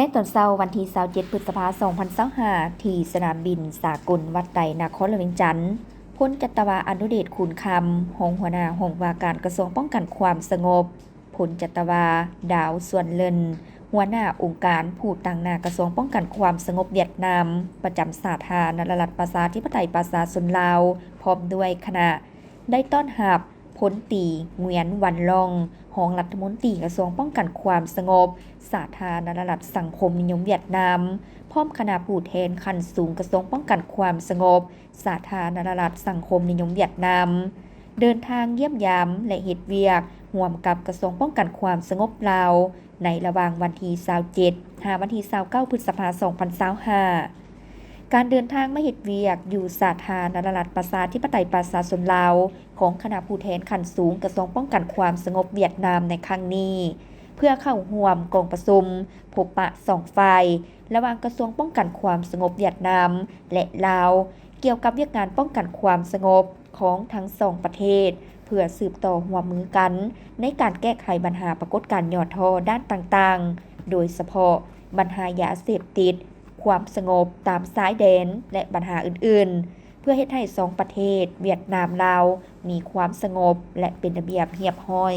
ในตอนเช้าวันที่27พฤษภาคม2025ที่สนามบินสากลวัดไตรนครเวียงจันทน์พลจัตวาอนุเดชขุนคำรองหัวหน้าห้องว่าการกระทรวงป้องกันความสงบพลจัตวาดาวส่วนเลินหัวหน้าองค์การผู้ตั้งหน้ากระทรวงป้องกันความสงบเวียดนามประจำสาธารณรัฐประชาธิปไตยประชาชนลาวพร้อมด้วยคณะได้ต้อนรับพลตรีเงวียนวันลองรองรัฐมนตรีกระทรวงป้องกันความสงบสาธารณรัฐสังคมนิยมเวียดนามพร้อมคณะผู้แทนขั้นสูงกระทรวงป้องกันความสงบสาธารณรัฐสังคมนิยมเวียดนามเดินทางเยี่ยมยามและเฮ็ดเวียกร่วมกับกระทรวงป้องกันความสงบลาวในระหว่างวันที่27ถึงวันที่29พฤษภาคม2025การเดินทางมาเฮ็ดเวียกอยู่สาธารณรัฐประชาธิปไตยประชาชนลาวของคณะผู้แทนขั้นสูงกระทรวงป้องกันความสงบเวียดนามในครั้งนี้เพื่อเข้าร่วมกองประชุมพบปะ2ฝ่ายระหว่างกระทรวงป้องกันความสงบเวียดนามและลาวเกี่ยวกับเวียกงานป้องกันความสงบของทั้งสองประเทศเพื่อสืบต่อร่วมมือกันในการแก้ไขปัญหาปรากฏการณ์ย่อท้อด้านต่างๆโดยเฉพาะปัญหายาเสพติดความสงบตามสายแดนและปัญหาอื่นๆเพื่อเฮ็ดให้2ประเทศเวียดนามลาวมีความสงบและเป็นระเบียบเรียบร้อย